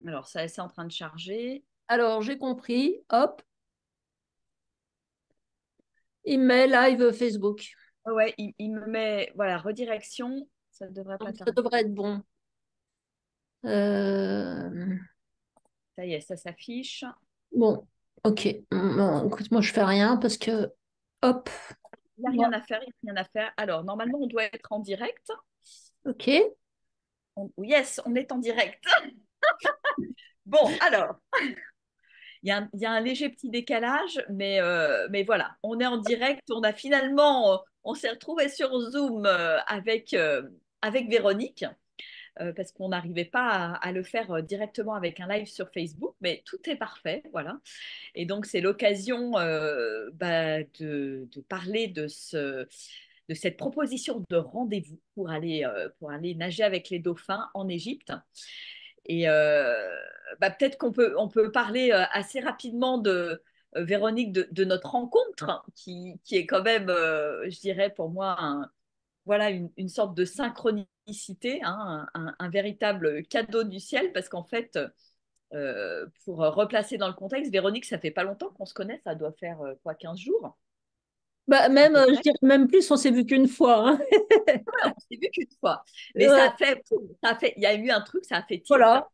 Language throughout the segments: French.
Alors, ça, c'est en train de charger. Alors, j'ai compris. Hop, il met live Facebook. Ouais, il me met, voilà, redirection. Ça ne devrait pas Donc, ça tarder. devrait être bon. Euh, Ça y est, ça s'affiche. Bon, ok. Bon, écoute, moi, je fais rien parce que, hop, Il n'y a voilà. rien à faire, il n'y a rien à faire. Alors, normalement, on doit être en direct. Ok. Yes, on est en direct. Bon, alors, il y a un léger petit décalage, mais voilà, on est en direct. On a finalement, on s'est retrouvé sur Zoom avec Véronique. Parce qu'on n'arrivait pas à le faire directement avec un live sur Facebook, mais tout est parfait, voilà. Et donc, c'est l'occasion de parler de cette proposition de rendez-vous pour aller nager avec les dauphins en Égypte. Et peut-être on peut parler assez rapidement de Véronique, de notre rencontre, qui est quand même, je dirais pour moi, voilà une sorte de synchronicité, hein, un véritable cadeau du ciel, parce qu'en fait, pour replacer dans le contexte, Véronique, ça fait pas longtemps qu'on se connaît, ça doit faire quoi, 15 jours Bah, à même, peu je près. dirais même plus, on s'est vu qu'une fois, hein. Ouais, on s'est vu qu'une fois, mais Ouais, il y a eu un truc, ça a fait tilt. voilà.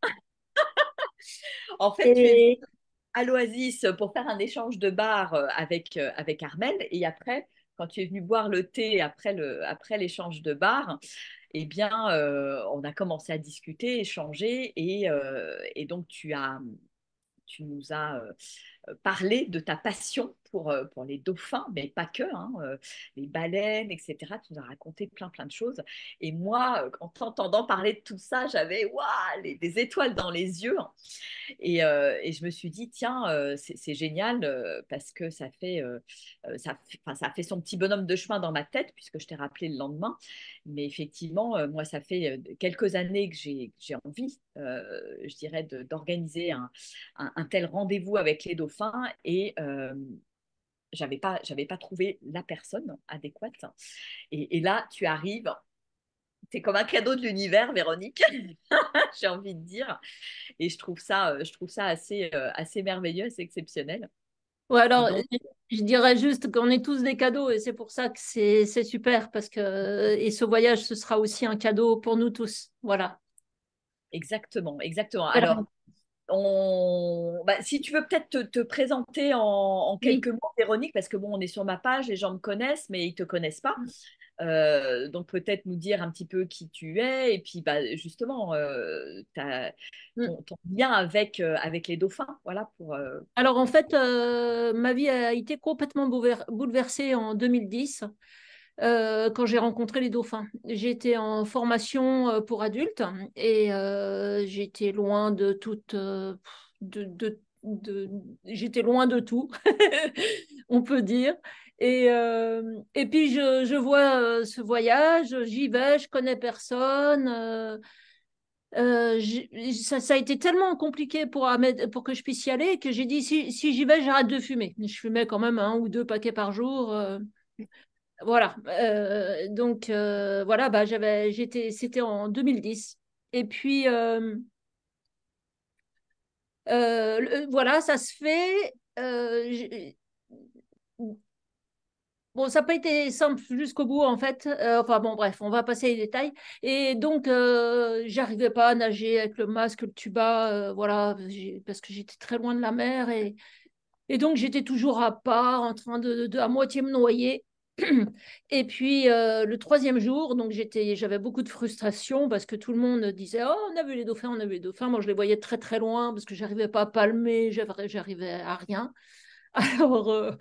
En fait, tu es venu Et à l'Oasis pour faire un échange de bar avec Armel, et après, quand tu es venu boire le thé après l'échange de bar, eh bien, on a commencé à discuter, échanger, et donc tu nous as parler de ta passion pour les dauphins, mais pas que, hein, les baleines, etc. Tu nous as raconté plein de choses. Et moi, en t'entendant parler de tout ça, j'avais des étoiles dans les yeux. Et je me suis dit, tiens, c'est génial parce que enfin, ça fait son petit bonhomme de chemin dans ma tête, puisque je t'ai rappelé le lendemain. Mais effectivement, moi, ça fait quelques années que j'ai envie, je dirais, d'organiser un tel rendez-vous avec les dauphins. Et j'avais pas trouvé la personne adéquate. Et là, tu arrives. C'est comme un cadeau de l'univers, Véronique, j'ai envie de dire. Et je trouve ça assez merveilleux, assez exceptionnel. ouais, Et alors, donc, je dirais juste qu'on est tous des cadeaux et c'est pour ça que c'est super parce que, et ce voyage, ce sera aussi un cadeau pour nous tous. Voilà. exactement, exactement. Voilà. Alors, si tu veux peut-être te présenter en Oui. quelques mots, Véronique, parce que bon, on est sur ma page, les gens me connaissent, mais ils ne te connaissent pas. Donc peut-être nous dire un petit peu qui tu es et puis justement ton lien avec les dauphins. Voilà pour. Alors en fait, ma vie a été complètement bouleversée en 2010 quand j'ai rencontré les dauphins. J'étais en formation pour adultes et j'étais loin de toute, j'étais loin de tout, on peut dire. Et puis je vois ce voyage, j'y vais, je connais personne. Ça a été tellement compliqué pour que je puisse y aller que j'ai dit si j'y vais, j'arrête de fumer. Je fumais quand même un ou deux paquets par jour. Voilà. Donc, voilà, bah, c'était en 2010. Et puis, voilà, ça se fait. Bon, ça n'a pas été simple jusqu'au bout, en fait. Enfin, bon, bref, on va passer les détails. Et donc, j'arrivais pas à nager avec le masque, le tuba, voilà, parce que j'étais très loin de la mer. Et donc, j'étais toujours à part, en train à moitié me noyer. Et puis, le troisième jour, donc j'avais beaucoup de frustration parce que tout le monde disait, oh, on a vu les dauphins, on a vu les dauphins. Moi, je les voyais très, très loin parce que j'arrivais pas à palmer, j'arrivais à rien. Alors,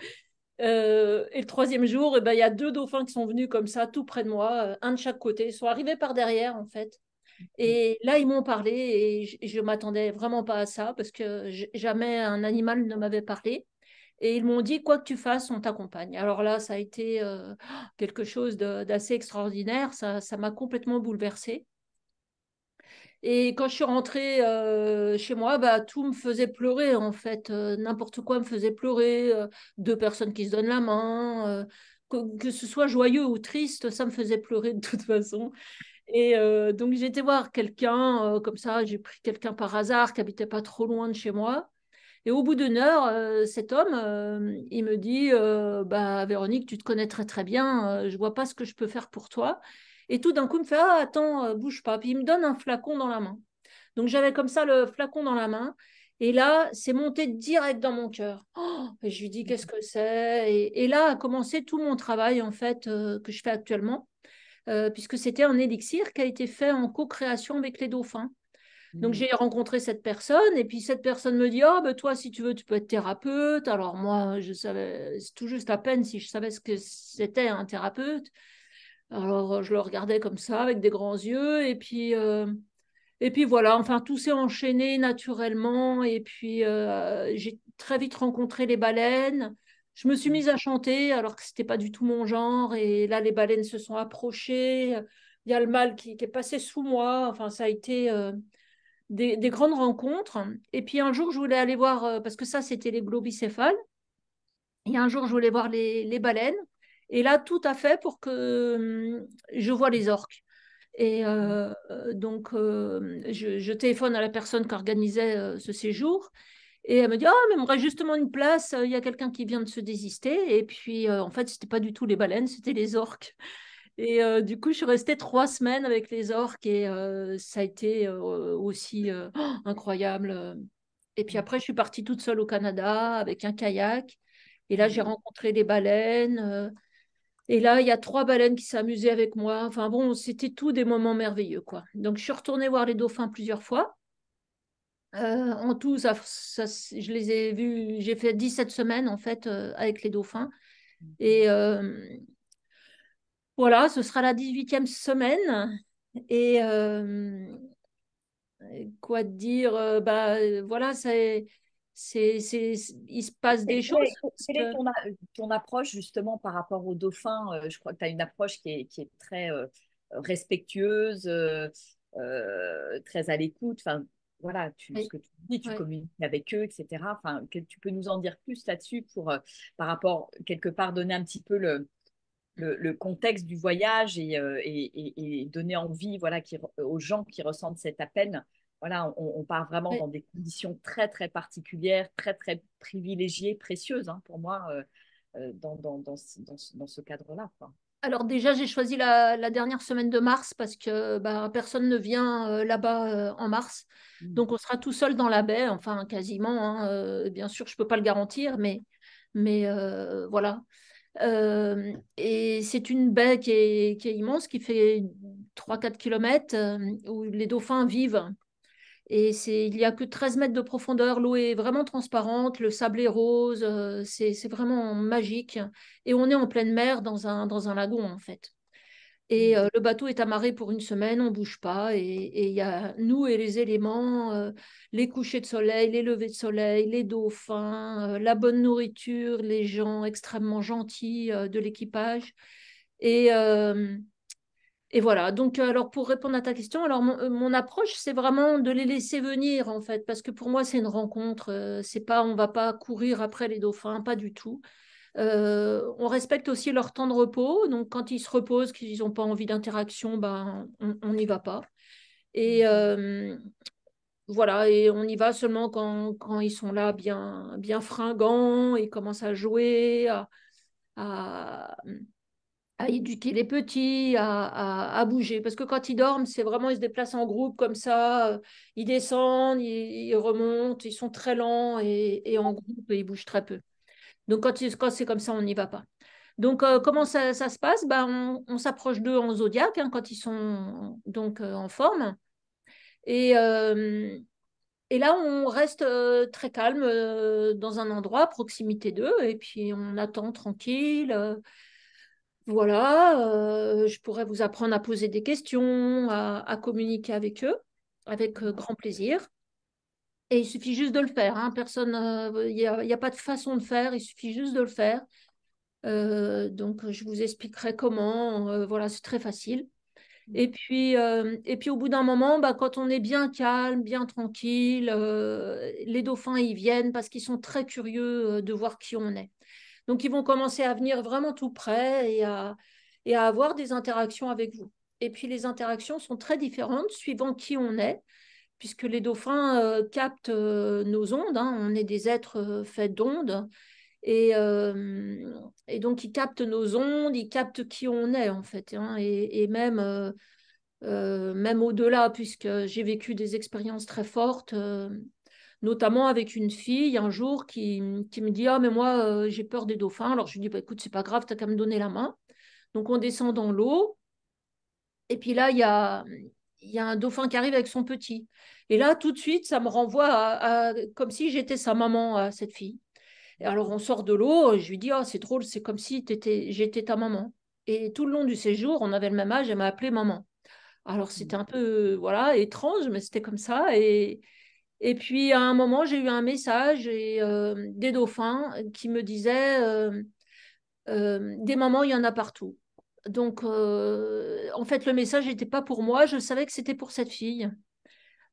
et le troisième jour, eh ben, il y a deux dauphins qui sont venus comme ça, tout près de moi, un de chaque côté. Ils sont arrivés par derrière, en fait. Et là, ils m'ont parlé et je m'attendais vraiment pas à ça parce que jamais un animal ne m'avait parlé. Et ils m'ont dit, quoi que tu fasses, on t'accompagne. Alors là, ça a été quelque chose d'assez extraordinaire. Ça m'a complètement bouleversée. Et quand je suis rentrée chez moi, bah, tout me faisait pleurer, en fait. N'importe quoi me faisait pleurer. Deux personnes qui se donnent la main. Que ce soit joyeux ou triste, ça me faisait pleurer de toute façon. Et donc, j'ai été voir quelqu'un, comme ça, j'ai pris quelqu'un par hasard qui habitait pas trop loin de chez moi. Et au bout d'une heure, cet homme, il me dit, bah, Véronique, tu te connais très très bien, je vois pas ce que je peux faire pour toi. Et tout d'un coup, il me fait, ah, attends, bouge pas. Puis il me donne un flacon dans la main. Donc j'avais comme ça le flacon dans la main. Et là, c'est monté direct dans mon cœur. Oh, et je lui dis, qu'est-ce que c'est? Et là a commencé tout mon travail, en fait, que je fais actuellement, puisque c'était un élixir qui a été fait en co-création avec les dauphins. Donc Mm. j'ai rencontré cette personne et puis cette personne me dit oh ben toi si tu veux tu peux être thérapeute. Alors moi je savais c'est tout juste à peine si je savais ce que c'était un thérapeute. Alors je le regardais comme ça avec des grands yeux et puis voilà, enfin tout s'est enchaîné naturellement et puis j'ai très vite rencontré les baleines. Je me suis mise à chanter alors que c'était pas du tout mon genre et là les baleines se sont approchées. Il y a le mâle qui est passé sous moi. Enfin ça a été des grandes rencontres. Et puis un jour, je voulais aller voir, parce que ça, c'était les globicéphales. Et un jour, je voulais voir les baleines. Et là, tout à fait pour que je vois les orques. Et donc, je téléphone à la personne qui organisait ce séjour. Et elle me dit, ah, mais il me reste justement une place, il y a quelqu'un qui vient de se désister. Et puis, en fait, c'était pas du tout les baleines, c'était les orques. Et du coup, je suis restée 3 semaines avec les orques et ça a été aussi incroyable. Et puis après, je suis partie toute seule au Canada avec un kayak. Et là, j'ai rencontré les baleines. Et là, il y a 3 baleines qui s'amusaient avec moi. Enfin bon, c'était tout des moments merveilleux, quoi. Donc, je suis retournée voir les dauphins plusieurs fois. En tout, je les ai vus. J'ai fait 17 semaines, en fait, avec les dauphins. Et voilà, ce sera la 18e semaine. Et quoi dire, voilà, il se passe des choses. Parce Quelle est que, ton approche justement par rapport aux dauphins? Je crois que tu as une approche qui est très respectueuse, très à l'écoute. Enfin, voilà, ce ouais, que tu dis, tu ouais. communiques avec eux, etc. Enfin, que tu peux nous en dire plus là-dessus pour, par rapport, quelque part, donner un petit peu le contexte du voyage et donner envie voilà, aux gens qui ressentent cet appel. Voilà, on part vraiment Ouais. dans des conditions très, très particulières, très, très privilégiées, précieuses pour moi, dans ce cadre-là, quoi. Alors déjà, j'ai choisi la dernière semaine de mars parce que bah, personne ne vient là-bas en mars. Mm. Donc on sera tout seul dans la baie, enfin quasiment, hein. Bien sûr, je ne peux pas le garantir, mais voilà. Et c'est une baie qui est immense, qui fait 3-4 kilomètres, où les dauphins vivent. Et il n'y a que 13 mètres de profondeur. L'eau est vraiment transparente, le sable est rose, c'est vraiment magique. Et on est en pleine mer dans un lagon, en fait. Et Mm. le bateau est amarré pour une semaine, on ne bouge pas. Et il y a nous et les éléments, les couchers de soleil, les levées de soleil, les dauphins, la bonne nourriture, les gens extrêmement gentils de l'équipage. Et, et voilà, donc alors pour répondre à ta question, alors mon approche, c'est vraiment de les laisser venir en fait, parce que pour moi, c'est une rencontre, c'est pas, on va pas courir après les dauphins, pas du tout. On respecte aussi leur temps de repos, donc quand ils se reposent, qu'ils n'ont pas envie d'interaction, ben, on n'y va pas. Et voilà, et on y va seulement quand ils sont là bien, bien fringants, ils commencent à jouer, à, à éduquer les petits, à bouger. Parce que quand ils dorment, c'est vraiment, ils se déplacent en groupe comme ça, ils descendent, ils remontent, ils sont très lents et en groupe, ils bougent très peu. Donc quand c'est comme ça, on n'y va pas. Donc comment ça se passe? Ben, on s'approche d'eux en zodiaque hein, quand ils sont donc en forme. Et, euh, et là, on reste très calme dans un endroit à proximité d'eux et puis on attend tranquille. Voilà, je pourrais vous apprendre à poser des questions, à communiquer avec eux, avec grand plaisir. Et il suffit juste de le faire, hein. Personne, il y a pas de façon de faire, il suffit juste de le faire. Donc, je vous expliquerai comment. Voilà, c'est très facile. Et puis au bout d'un moment, bah, quand on est bien calme, bien tranquille, les dauphins, ils viennent parce qu'ils sont très curieux de voir qui on est. Donc, ils vont commencer à venir vraiment tout près et à avoir des interactions avec vous. Et puis les interactions sont très différentes suivant qui on est, puisque les dauphins captent nos ondes, hein. On est des êtres faits d'ondes. Et, euh, et donc, ils captent nos ondes, ils captent qui on est, en fait, hein. Et même, même au-delà, puisque j'ai vécu des expériences très fortes, notamment avec une fille un jour qui me dit: Ah, mais moi, j'ai peur des dauphins. Alors, je lui dis: Bah, écoute, c'est pas grave, t'as qu'à me donner la main. Donc, on descend dans l'eau. Et puis là, il y a un dauphin qui arrive avec son petit. Et là, tout de suite, ça me renvoie comme si j'étais sa maman, à cette fille. Et alors, on sort de l'eau, et je lui dis: Ah, c'est drôle, c'est comme si j'étais ta maman. Et tout le long du séjour, on avait le même âge, elle m'a appelée maman. Alors, c'était un peu, voilà, étrange, mais c'était comme ça. Et puis, à un moment, j'ai eu un message des dauphins qui me disaient des mamans, il y en a partout. Donc, en fait, le message n'était pas pour moi, je savais que c'était pour cette fille.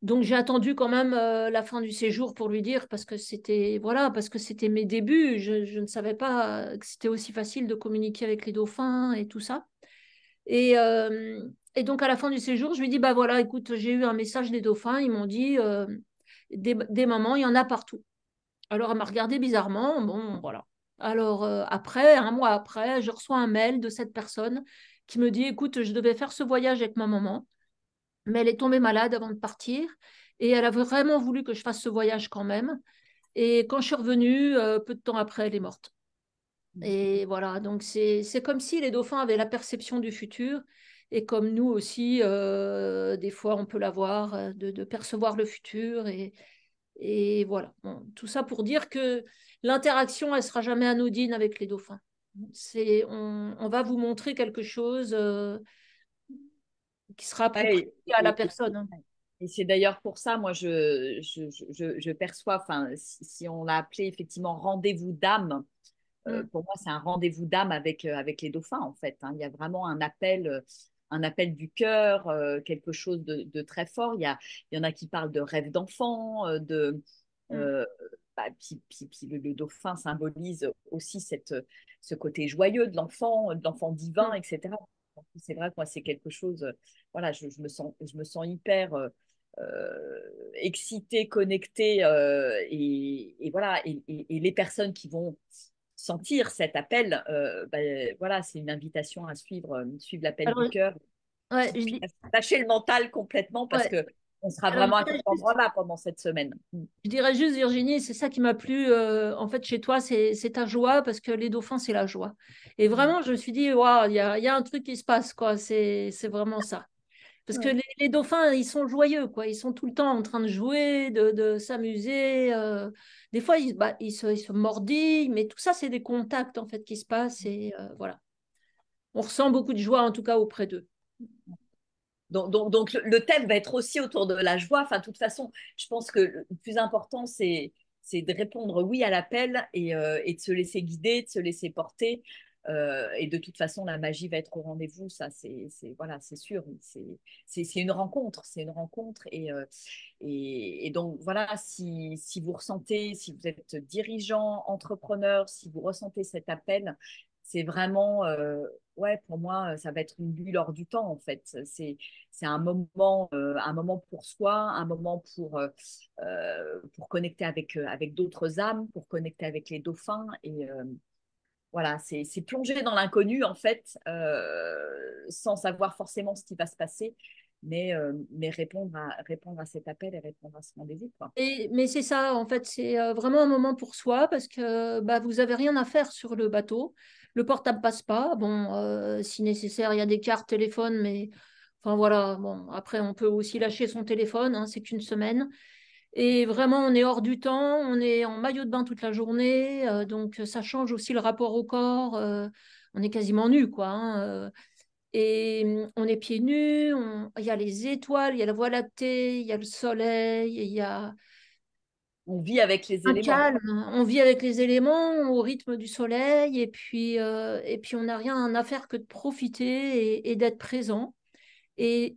Donc j'ai attendu quand même la fin du séjour pour lui dire parce que c'était voilà parce que c'était mes débuts. Je ne savais pas que c'était aussi facile de communiquer avec les dauphins et tout ça. Et, euh, et donc à la fin du séjour, je lui dis: bah voilà, écoute, j'ai eu un message des dauphins. Ils m'ont dit des mamans, il y en a partout. Alors elle m'a regardé bizarrement. Bon voilà. Alors après, un mois après, je reçois un mail de cette personne qui me dit: écoute, je devais faire ce voyage avec ma maman, mais elle est tombée malade avant de partir et elle a vraiment voulu que je fasse ce voyage quand même. Et quand je suis revenue, peu de temps après, elle est morte. Et voilà, donc c'est comme si les dauphins avaient la perception du futur et comme nous aussi, des fois, on peut l'avoir, de percevoir le futur. Et voilà, bon, tout ça pour dire que l'interaction, elle sera jamais anodine avec les dauphins. On va vous montrer quelque chose qui sera approprié Ouais, à la personne, hein. et c'est d'ailleurs pour ça, moi, je perçois, enfin, si on l'a appelé effectivement rendez-vous d'âme, Mm. pour moi, c'est un rendez-vous d'âme avec les dauphins, en fait, hein. Il y a vraiment un appel du cœur, quelque chose de très fort. Il y en a qui parlent de rêve d'enfant, Mm. euh, puis le dauphin symbolise aussi ce côté joyeux de l'enfant divin, Mm. etc. C'est vrai que moi, c'est quelque chose, voilà, je me sens hyper excitée, connectée, et voilà, et les personnes qui vont sentir cet appel, voilà, c'est une invitation à suivre l'appel Alors, du cœur, ouais, puis à lâcher le mental complètement parce ouais. que on sera Alors, vraiment à cet endroit-là pendant cette semaine. je dirais juste, Virginie, c'est ça qui m'a plu en fait chez toi, c'est ta joie parce que les dauphins, c'est la joie. Et vraiment, je me suis dit: waouh, il y a un truc qui se passe, quoi. C'est vraiment ça. Parce que Ouais. les dauphins, ils sont joyeux, quoi. Ils sont tout le temps en train de jouer, de s'amuser. Des fois, ils se mordillent, mais tout ça, c'est des contacts, en fait, qui se passent. Et voilà. On ressent beaucoup de joie, en tout cas, auprès d'eux. Donc, le thème va être aussi autour de la joie. Enfin, de toute façon, je pense que le plus important, c'est de répondre oui à l'appel et de se laisser guider, de se laisser porter. Et de toute façon, la magie va être au rendez-vous. Ça, voilà, c'est sûr. C'est une rencontre. C'est une rencontre. Et donc, voilà, si vous ressentez, si vous êtes dirigeant, entrepreneur, si vous ressentez cet appel, c'est vraiment, ouais, pour moi, ça va être une bulle hors du temps, en fait. C'est un moment pour soi, un moment pour connecter avec d'autres âmes, pour connecter avec les dauphins. Et voilà, c'est plonger dans l'inconnu, en fait, sans savoir forcément ce qui va se passer, mais répondre à cet appel et répondre à ce rendez-vous, quoi. Mais c'est ça, en fait, c'est vraiment un moment pour soi parce que bah, vous avez rien à faire sur le bateau. Le portable passe pas. Bon, si nécessaire, il y a des cartes, téléphones, mais enfin voilà. Bon, après, on peut aussi lâcher son téléphone, hein, c'est qu'une semaine. Et vraiment, on est hors du temps, on est en maillot de bain toute la journée, donc ça change aussi le rapport au corps. On est quasiment nu, quoi, hein, et on est pieds nus, il y a les étoiles, il y a la voie lactée, il y a le soleil, il y a On vit avec les un éléments. calme. On vit avec les éléments, au rythme du soleil, et puis on n'a rien à faire que de profiter et d'être présent. Et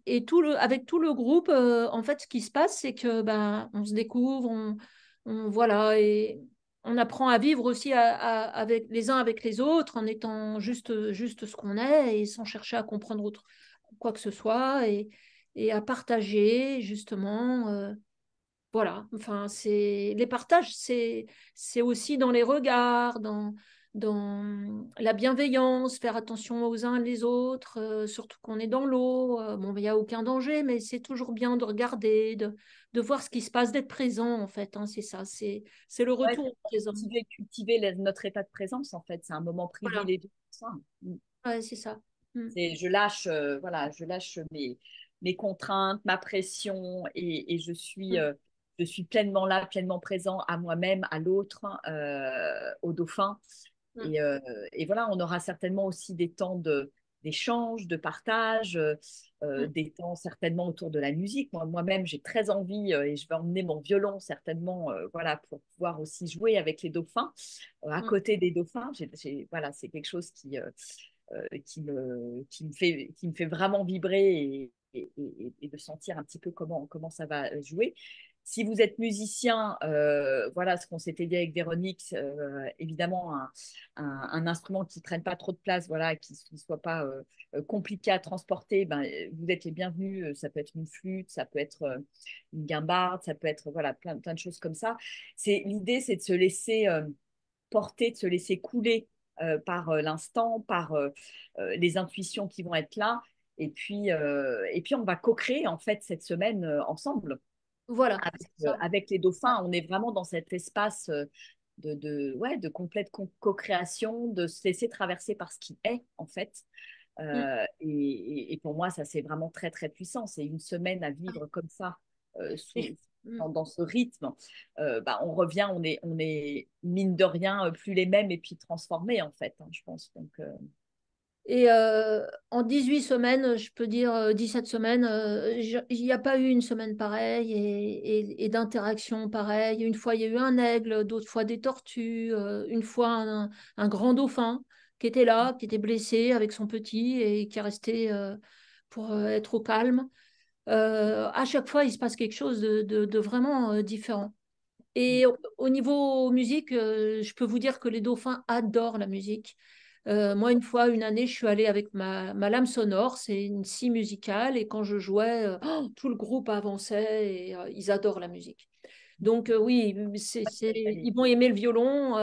avec tout le groupe, en fait, ce qui se passe, c'est que ben, on se découvre, voilà, et on apprend à vivre aussi avec les uns avec les autres en étant juste ce qu'on est et sans chercher à comprendre quoi que ce soit et à partager justement. Voilà, enfin, les partages, c'est aussi dans les regards, dans la bienveillance, faire attention aux uns et les autres, surtout qu'on est dans l'eau. Bon, il n'y a aucun danger, mais c'est toujours bien de regarder, de voir ce qui se passe, d'être présent, en fait, hein, c'est ça, c'est le Ouais, retour au présent. cultiver notre état de présence, en fait. C'est un moment Voilà, privilégié pour ça. Mm. ouais, c'est ça. Mm, Je lâche, voilà, je lâche mes contraintes, ma pression et mm, je suis pleinement là, pleinement présent à moi-même, à l'autre, au dauphin. mm, Et, euh, et voilà, on aura certainement aussi des temps d'échange, de partage, mm, des temps certainement autour de la musique. Moi-même, j'ai très envie et je vais emmener mon violon certainement voilà, pour pouvoir aussi jouer avec les dauphins, à mm. côté des dauphins. Voilà, c'est quelque chose qui me fait vraiment vibrer et de sentir un petit peu comment ça va jouer. Si vous êtes musicien, voilà ce qu'on s'était dit avec Véronique, évidemment un instrument qui ne prenne pas trop de place, voilà, qui ne soit pas compliqué à transporter, ben, vous êtes les bienvenus. Ça peut être une flûte, ça peut être une guimbarde, ça peut être voilà, plein de choses comme ça. L'idée, c'est de se laisser porter, de se laisser couler par l'instant, par les intuitions qui vont être là. Et puis on va co-créer en fait cette semaine ensemble Voilà, c'est ça. avec les Ouais. dauphins. On est vraiment dans cet espace ouais, de complète co-création, de se laisser traverser par ce qui est en fait. Mm. Et pour moi, ça c'est vraiment très très puissant. C'est une semaine à vivre comme ça, Et je- mm. dans ce rythme. Bah, on revient, on est mine de rien plus les mêmes et puis transformés en fait, hein, je pense. Donc, Et en 18 semaines, je peux dire 17 semaines, il n'y a pas eu une semaine pareille et d'interaction pareille. Une fois, il y a eu un aigle, d'autres fois des tortues, une fois un grand dauphin qui était là, qui était blessé avec son petit et qui est resté pour être au calme. À chaque fois, il se passe quelque chose de vraiment différent. Et au niveau musique, je peux vous dire que les dauphins adorent la musique. Moi, une fois, une année, je suis allée avec ma lame sonore, c'est une scie musicale, et quand je jouais, tout le groupe avançait et ils adorent la musique. Donc oui, ils vont aimer le violon,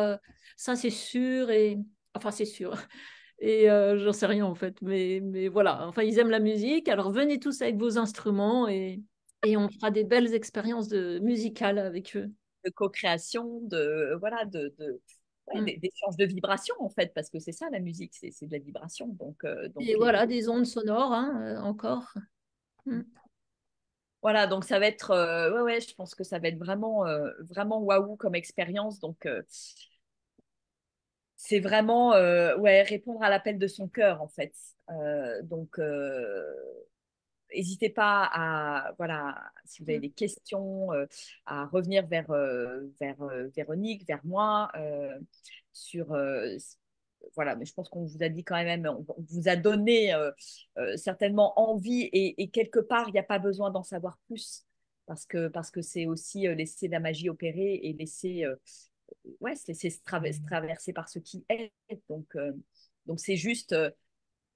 ça c'est sûr, et enfin c'est sûr. Et j'en sais rien en fait, mais voilà, enfin ils aiment la musique, alors venez tous avec vos instruments et on fera des belles expériences musicales avec eux. de co-création, de voilà, ouais, Mm. d'échange de vibrations en fait, parce que c'est ça la musique, c'est de la vibration. Donc Et voilà, des ondes sonores hein, encore. Mm. voilà, donc ça va être, ouais, ouais, je pense que ça va être vraiment, vraiment waouh comme expérience. Donc, c'est vraiment, ouais, répondre à l'appel de son cœur, en fait. Donc, n'hésitez pas à, voilà, si vous avez Mm. des questions, à revenir vers Véronique, vers moi, sur, voilà, mais je pense qu'on vous a dit quand même, on vous a donné certainement envie et quelque part, il n'y a pas besoin d'en savoir plus parce que c'est aussi laisser la magie opérer et laisser, ouais, se laisser se traverser par ce qui est. Donc c'est juste,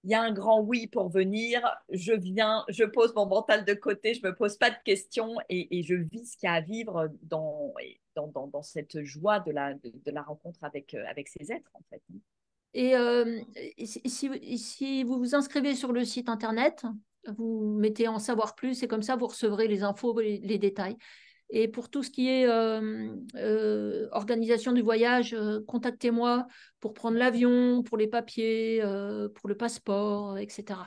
il y a un grand oui pour venir, je viens, je pose mon mental de côté, je me pose pas de questions et je vis ce qu'il y a à vivre dans cette joie de la rencontre avec ces êtres, en fait. Et si vous vous inscrivez sur le site internet, vous mettez en savoir plus et comme ça vous recevrez les infos, les détails. Et pour tout ce qui est organisation du voyage, contactez-moi pour prendre l'avion, pour les papiers, pour le passeport, etc.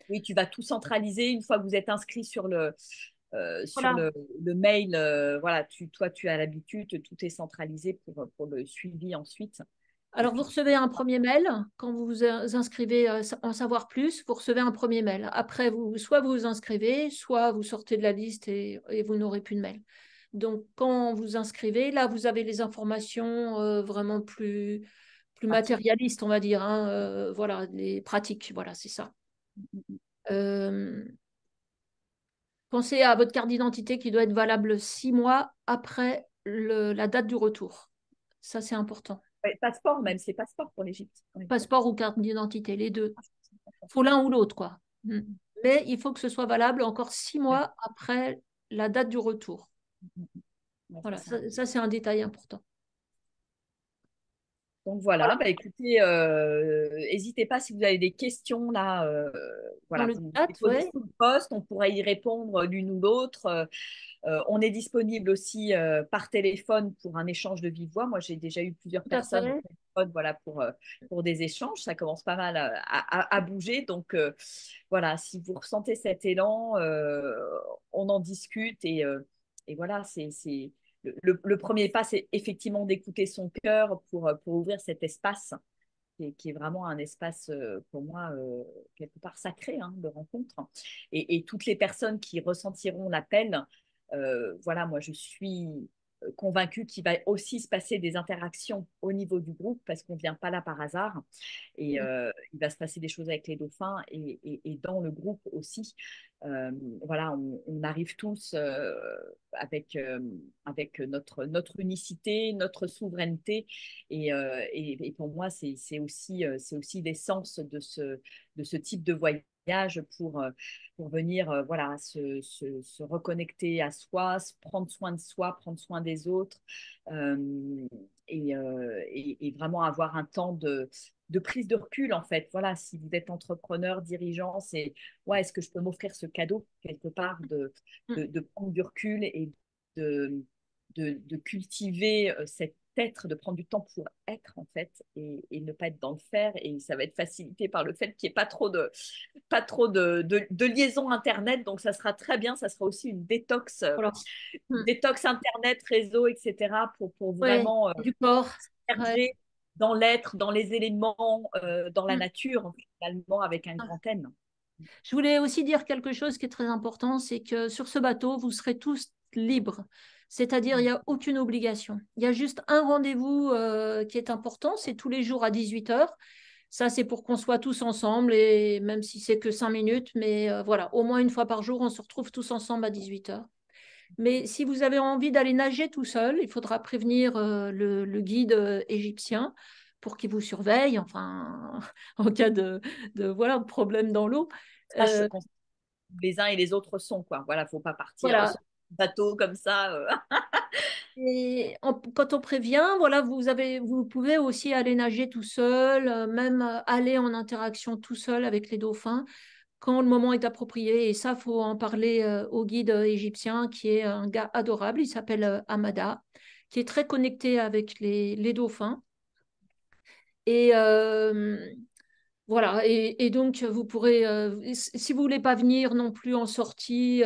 Oui, tu vas tout centraliser une fois que vous êtes inscrit sur Voilà. le mail. Voilà, toi, tu as l'habitude, tout est centralisé pour le suivi ensuite. Et Alors, vous puis, recevez un premier mail quand vous vous inscrivez en savoir plus. Vous recevez un premier mail. Après, soit vous vous inscrivez, soit vous sortez de la liste et vous n'aurez plus de mail. Donc, quand vous inscrivez, là, vous avez les informations vraiment plus pratique. matérialistes, on va dire. Hein, voilà, les pratiques. Voilà, c'est ça. Euh, Pensez à votre carte d'identité qui doit être valable 6 mois après la date du retour. Ça, c'est important. Ouais, passeport même, c'est passeport pour l'Égypte. Oui. Passeport ou carte d'identité, les deux. Faut l'un ou l'autre, quoi. Mm. mais il faut que ce soit valable encore 6 mois après la date du retour. Ouais, c'est Voilà, ça. ça c'est un détail important. Donc voilà, Voilà, bah écoutez, n'hésitez pas si vous avez des questions là, dans voilà, le vous les chat, posez ouais, sous le post, on pourrait y répondre l'une ou l'autre. On est disponible aussi par téléphone pour un échange de vive voix. Moi, j'ai déjà eu plusieurs tout à personnes au fait. téléphone, voilà, pour des échanges. Ça commence pas mal à bouger. Donc voilà, si vous ressentez cet élan, on en discute et voilà, le premier pas, c'est effectivement d'écouter son cœur pour ouvrir cet espace qui est vraiment un espace pour moi quelque part sacré de rencontre. Et toutes les personnes qui ressentiront l'appel, voilà, moi je suis convaincue qu'il va aussi se passer des interactions au niveau du groupe parce qu'on ne vient pas là par hasard. Et il va se passer des choses avec les dauphins et dans le groupe aussi. Voilà, on arrive tous avec notre unicité, notre souveraineté. Et pour moi, c'est aussi l'essence de ce type de voyage pour venir voilà, se reconnecter à soi, se prendre soin de soi, prendre soin des autres euh, et vraiment avoir un temps de prise de recul, en fait. Voilà, si vous êtes entrepreneur, dirigeant, c'est ouais, est-ce que je peux m'offrir ce cadeau quelque part Mm. de prendre du recul et de, de cultiver cet être, de prendre du temps pour être, en fait, et ne pas être dans le faire. Et ça va être facilité par le fait qu'il n'y ait pas trop de liaison Internet. Donc, ça sera très bien. Ça sera aussi Voilà. une Mm. détox Internet, réseau, etc., pour Ouais, vraiment et du corps. Ouais. s'immerger dans l'être, dans les éléments, dans la Mm. nature, finalement, avec un grand N. Je voulais aussi dire quelque chose qui est très important, c'est que sur ce bateau, vous serez tous libres. C'est-à-dire, il n'y a aucune obligation. Il y a juste un rendez-vous qui est important, c'est tous les jours à 18 h. Ça, c'est pour qu'on soit tous ensemble, et même si c'est que 5 minutes, mais voilà, au moins une fois par jour, on se retrouve tous ensemble à 18 h. Mais si vous avez envie d'aller nager tout seul, il faudra prévenir le guide égyptien pour qu'il vous surveille, enfin, en cas voilà, de problème dans l'eau. Sache Euh, qu'on les uns et les autres sont, quoi. Voilà, faut pas partir voilà. sur un bateau comme ça. Et quand on prévient, voilà, vous pouvez aussi aller nager tout seul, même aller en interaction tout seul avec les dauphins quand le moment est approprié. Et ça, faut en parler au guide égyptien, qui est un gars adorable. Il s'appelle Amada, qui est très connecté avec les dauphins. Et voilà, et donc vous pourrez, si vous voulez pas venir non plus en sortie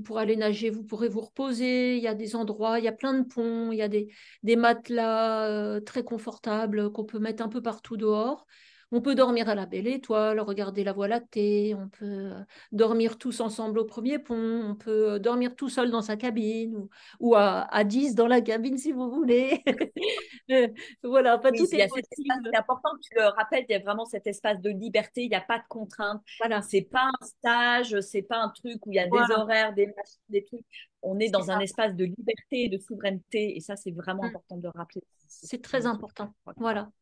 pour aller nager, vous pourrez vous reposer. Il y a des endroits, il y a plein de ponts, il y a des matelas très confortables qu'on peut mettre un peu partout dehors. On peut dormir à la belle étoile, regarder la voie lactée, on peut dormir tous ensemble au premier pont, on peut dormir tout seul dans sa cabine ou à 10 dans la cabine si vous voulez. Voilà, pas Oui, tout il y est a cet espace, possible. c'est important que tu le rappelles, il y a vraiment cet espace de liberté, il n'y a pas de contraintes. Voilà, C'est pas un stage, c'est pas un truc où il y a des voilà, horaires, des machines, des trucs. On est c'est dans un ça. espace de liberté et de souveraineté, et ça, c'est vraiment Mm. important de le rappeler. C'est très important. Voilà.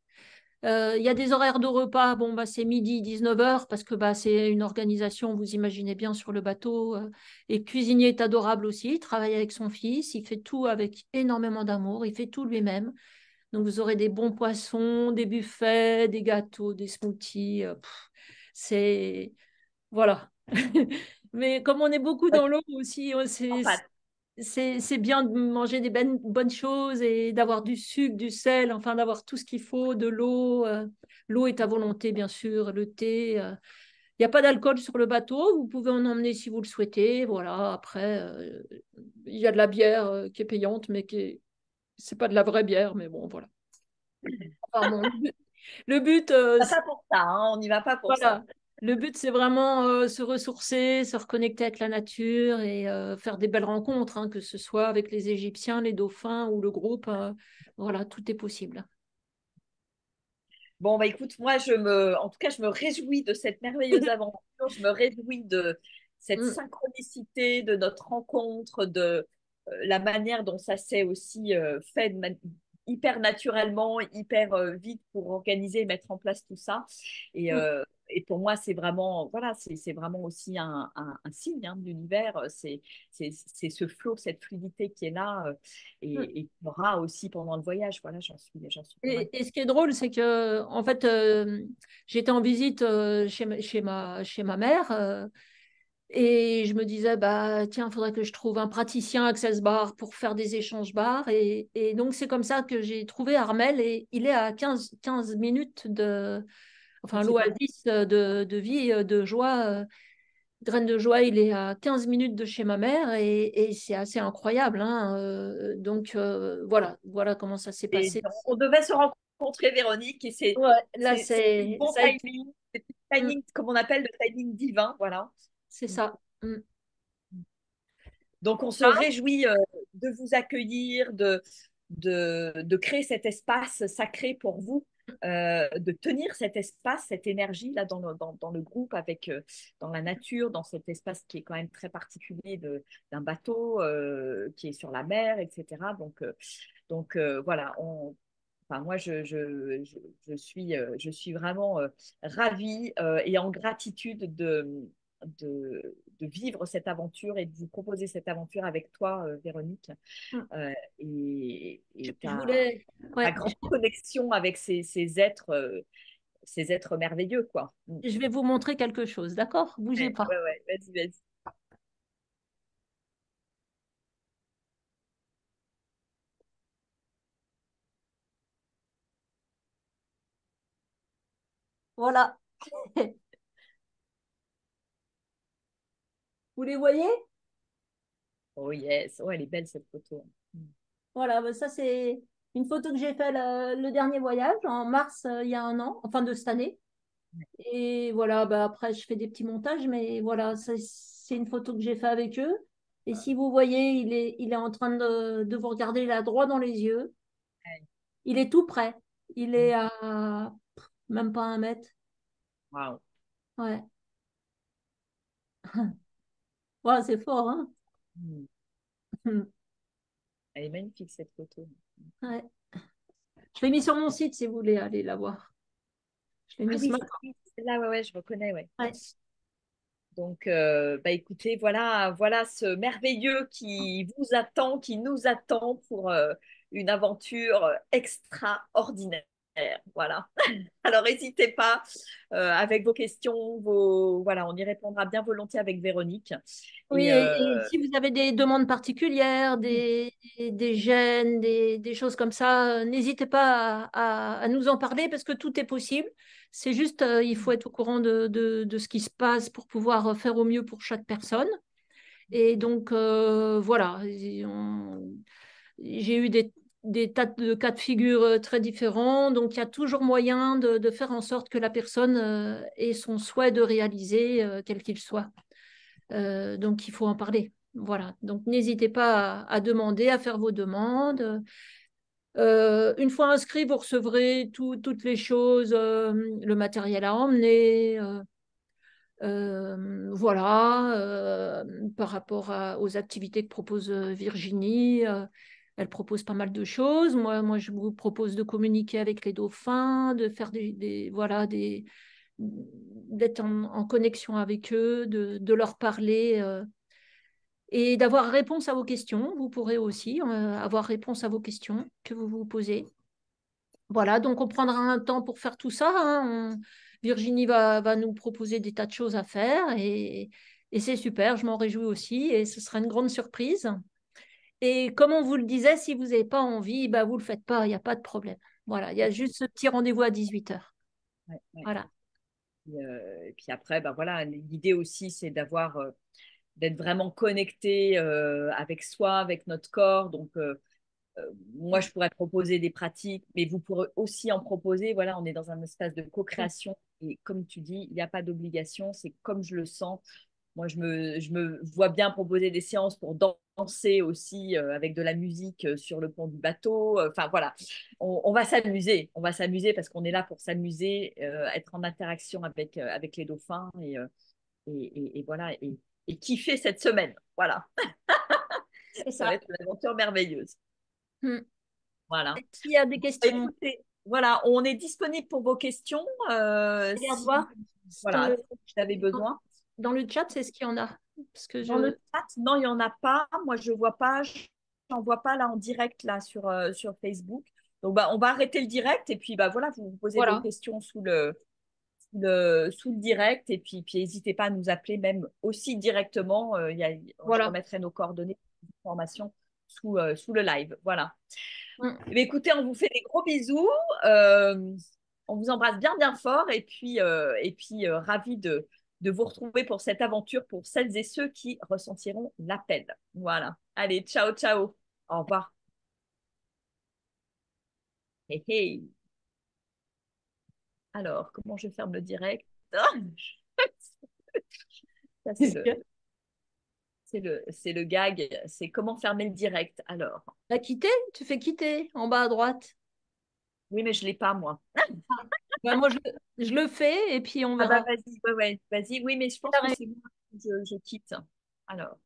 Il y a des horaires de repas. Bon, bah, c'est midi, 19 h, parce que bah, c'est une organisation, vous imaginez bien, sur le bateau. Et le cuisinier est adorable aussi. Il travaille avec son fils. Il fait tout avec énormément d'amour. Il fait tout lui-même. Donc, vous aurez des bons poissons, des buffets, des gâteaux, des smoothies. C'est. Voilà. Mais comme on est beaucoup Ouais, dans l'eau aussi, en fait, c'est bien de manger des bonnes choses et d'avoir du sucre, du sel, enfin d'avoir tout ce qu'il faut, de l'eau. L'eau est à volonté, bien sûr, le thé. Il n'y a pas d'alcool sur le bateau, vous pouvez en emmener si vous le souhaitez. Voilà, après, il y a de la bière qui est payante, mais c'est pas de la vraie bière, mais bon, voilà. Enfin, bon, le but, on va pas pour ça, on n'y va pas pour ça. voilà. Le but, c'est vraiment se ressourcer, se reconnecter avec la nature et faire des belles rencontres, hein, que ce soit avec les Égyptiens, les dauphins ou le groupe. Voilà, tout est possible. Bon, bah écoute, moi, en tout cas, je me réjouis de cette merveilleuse aventure. Je me réjouis de cette Mm. synchronicité de notre rencontre, de la manière dont ça s'est aussi fait hyper naturellement, hyper vite pour organiser et mettre en place tout ça. Mm. Et pour moi, c'est vraiment, voilà, c'est vraiment aussi un signe hein, de l'univers. C'est ce flow, cette fluidité qui est là Mm. et qu'il y aura aussi pendant le voyage. Voilà, j'en suis convaincue. Et ce qui est drôle, c'est que, en fait, j'étais en visite chez ma mère et je me disais, bah, tiens, il faudrait que je trouve un praticien Access Bar pour faire des échanges bars. Et donc, c'est comme ça que j'ai trouvé Armel et il est à quinze minutes de, Ah, enfin, c'est pas mal. l'oasis de vie, de joie. Graines de joie, il est à 15 minutes de chez ma mère et c'est assez incroyable, hein. Donc, voilà comment ça s'est Et passé. on devait se rencontrer, Véronique, et Ouais, là, c'est le bon ça a été. timing. C'est le Mm, timing, comme on appelle le timing divin. Voilà. c'est ça. Mm. Donc, on se Ah, réjouit de vous accueillir, de créer cet espace sacré pour vous, de tenir cet espace, cette énergie là dans le groupe, avec, dans la nature, dans cet espace qui est quand même très particulier d'un bateau qui est sur la mer, etc. Voilà, enfin, moi, je suis vraiment ravie et en gratitude de vivre cette aventure et de vous proposer cette aventure avec toi, Véronique, mm. et Je ta, voulais. ta Ouais, grande connexion avec ces êtres merveilleux, quoi. Mm. je vais vous montrer quelque chose, d'accord? Bougez Ouais, pas. ouais, ouais, vas-y, vas-y. Voilà. Vous les voyez? Oh yes, oh, elle est belle cette photo. Mm. Voilà, bah, ça c'est une photo que j'ai fait le dernier voyage en mars il y a un an, enfin de cette année. Et voilà, bah, après je fais des petits montages, mais voilà, c'est une photo que j'ai fait avec eux. Et si vous voyez, il est en train de vous regarder là droit dans les yeux. Ouais. Il est tout près. Il Mm. est à même pas 1 mètre. Waouh. Ouais. Voilà, c'est fort, hein? Mm. Elle est magnifique cette photo. Ouais. Je l'ai mis sur mon site si vous voulez aller la voir. Je l'ai Ah mis ce oui, matin. oui, celle-là, ouais, ouais, je reconnais, ouais. Ouais. Donc, bah écoutez, voilà ce merveilleux qui vous attend, qui nous attend pour une aventure extraordinaire. Voilà. Alors, n'hésitez pas avec vos questions, voilà, on y répondra bien volontiers avec Véronique. Oui, Et et si vous avez des demandes particulières, des gènes, des choses comme ça, n'hésitez pas à nous en parler parce que tout est possible. C'est juste, il faut être au courant de ce qui se passe pour pouvoir faire au mieux pour chaque personne. Et donc, voilà, j'ai eu des tas de cas de figure très différents. Donc, il y a toujours moyen de faire en sorte que la personne ait son souhait de réaliser, quel qu'il soit. Donc, il faut en parler. Voilà. Donc, n'hésitez pas à demander, à faire vos demandes. Une fois inscrit, vous recevrez toutes les choses, le matériel à emmener. Voilà, par rapport aux activités que propose Virginie, elle propose pas mal de choses. Moi, je vous propose de communiquer avec les dauphins, de faire voilà, d'être en connexion avec eux, de leur parler et d'avoir réponse à vos questions. Vous pourrez aussi avoir réponse à vos questions que vous vous posez. Voilà, donc on prendra un temps pour faire tout ça, hein. Virginie va nous proposer des tas de choses à faire et c'est super, je m'en réjouis aussi et ce sera une grande surprise. Et comme on vous le disait, si vous n'avez pas envie, bah, vous ne le faites pas, il n'y a pas de problème. Voilà, il y a juste ce petit rendez-vous à 18h. ouais, ouais. Voilà. Et puis après, bah voilà, l'idée aussi, c'est d'être vraiment connecté avec soi, avec notre corps. Donc, moi, je pourrais proposer des pratiques, mais vous pourrez aussi en proposer. Voilà, on est dans un espace de co-création. Et comme tu dis, il n'y a pas d'obligation, c'est comme je le sens. Moi, je me vois bien proposer des séances pour danser aussi avec de la musique sur le pont du bateau. Enfin, voilà, on va s'amuser parce qu'on est là pour s'amuser, être en interaction avec les dauphins et voilà, et kiffer cette semaine. Voilà, C'est ça va ça. être une aventure merveilleuse. Mm. Voilà. S'il y a des questions, Écoutez, voilà, on est disponible pour vos questions. regarde Si voir. Dans voilà, le, si vous avez besoin. dans le chat, c'est ce qu'il y en a. Parce que Dans le je. chat, non, il n'y en a pas. Moi, je vois pas. J'en vois pas là en direct là sur Facebook. Donc, bah, on va arrêter le direct et puis bah voilà, vous posez vos Voilà, questions sous le direct et puis n'hésitez pas à nous appeler même aussi directement. Je voilà. remettrai nos coordonnées d'information sous le live. Voilà. Mm. Eh bien, écoutez, on vous fait des gros bisous. Euh, on vous embrasse bien, bien fort. Et puis ravis de vous retrouver pour cette aventure pour celles et ceux qui ressentiront l'appel. Voilà. Allez, ciao, ciao. Au revoir. Hey, hey. Alors, comment je ferme le direct? Ça, c'est le gag. C'est comment fermer le direct. Alors, Bah, quitter, tu fais quitter en bas à droite. oui, mais je ne l'ai pas, moi. Bah, moi, je le fais et puis on Ah bah verra. vas-y, ouais, ouais, vas-y. Oui, mais je pense que c'est moi. Je quitte. Alors.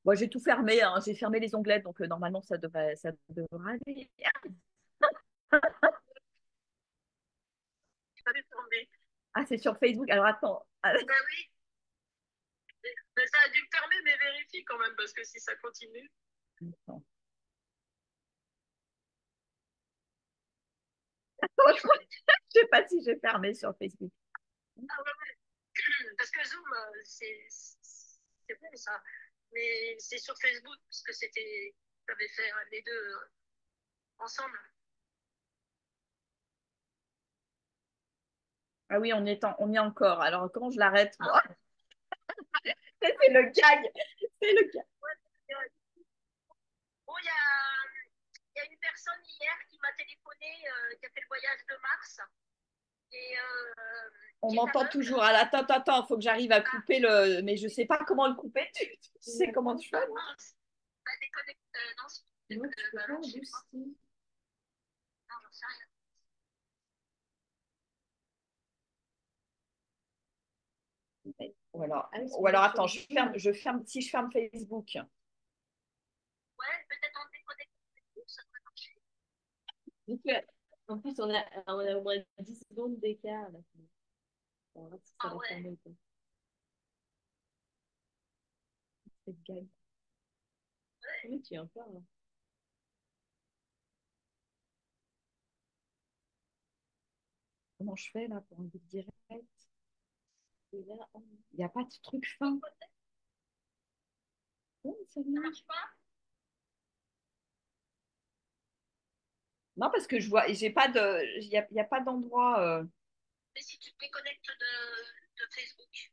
Moi, j'ai tout fermé, hein. J'ai fermé les onglets, donc normalement, ça devrait aller. Ah, c'est sur Facebook. Alors, attends. Ah, Ben oui, mais ça a dû me fermer, mais vérifie quand même, parce que si ça continue. attends. Attends, je sais pas si j'ai fermé sur Facebook. Ah ouais, ouais. Parce que Zoom, c'est bon ça. Mais c'est sur Facebook, parce que j'avais fait les deux ensemble. Ah oui, on y est encore. Alors, comment je l'arrête, moi? C'est le gag. C'est le gag. Ouais. Bon, il y a une personne hier qui m'a téléphoné, qui a fait le voyage de Mars, et On qui est m'entend aveugle. toujours. Ah, attends, attends, il faut que j'arrive à couper le. Mais je sais pas comment le couper. Tu sais comment tu fais? Ah, bah, déconnecte. Non, Non, tu peux bah, pas non, je sais pas. booster. Non, j'en sais rien. Ou alors, attends, je ferme, si je ferme Facebook. Ouais, peut-être en déconnecte, ça devrait marcher. Donc, en plus, on a au moins 10 secondes d'écart. Là. On va voir si ça Ah va ouais. fermer ou pas. C'est le gag. Oui, tu es encore là. Comment je fais là pour un bout direct? Et là, Il n'y a pas de truc fin. Oh, ça Ça marche. marche pas? Non, parce que je vois, j'ai pas de, il y a pas d'endroit. Mais si tu te déconnectes de Facebook.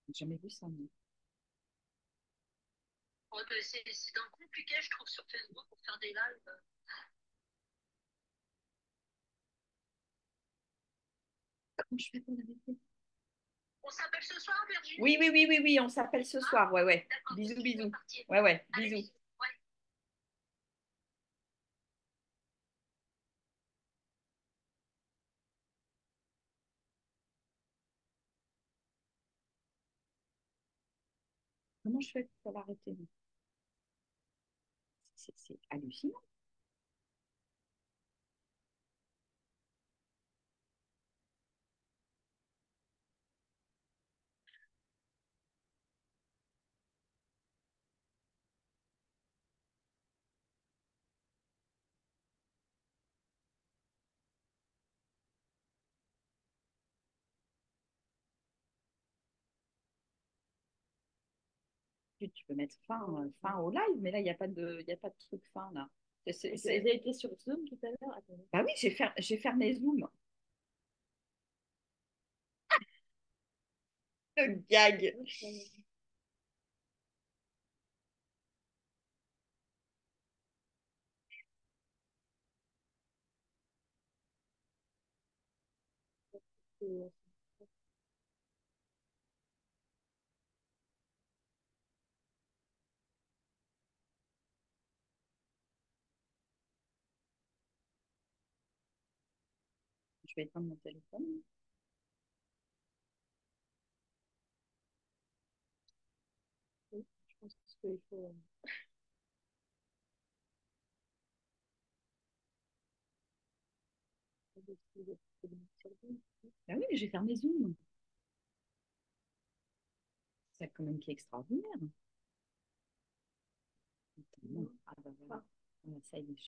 J'ai jamais vu ça. Moi. Ouais, mais c'est d'un compliqué, je trouve, sur Facebook pour faire des lives. Comment je fais pour l'arrêter? On s'appelle ce soir, Virginie? Oui, oui, oui, oui, oui, on s'appelle ce soir. Ouais, ouais. D'accord, Bisous, ok, je dois bisous. partir. Ouais, ouais, Allez, bisous. bisous. Ouais. Comment je fais pour l'arrêter? C'est hallucinant. Tu peux mettre fin au live, mais là, il y a pas de truc fin, là. Vous avez été sur Zoom tout à l'heure? Attendez. Bah oui, j'ai fermé Zoom. Le gag. Je vais éteindre mon téléphone. Oui, je pense qu'il faut. Ah oui, mais j'ai fermé Zoom. C'est quand même qui est extraordinaire. Attends, non. Ah bah voilà. Ah, ça y est.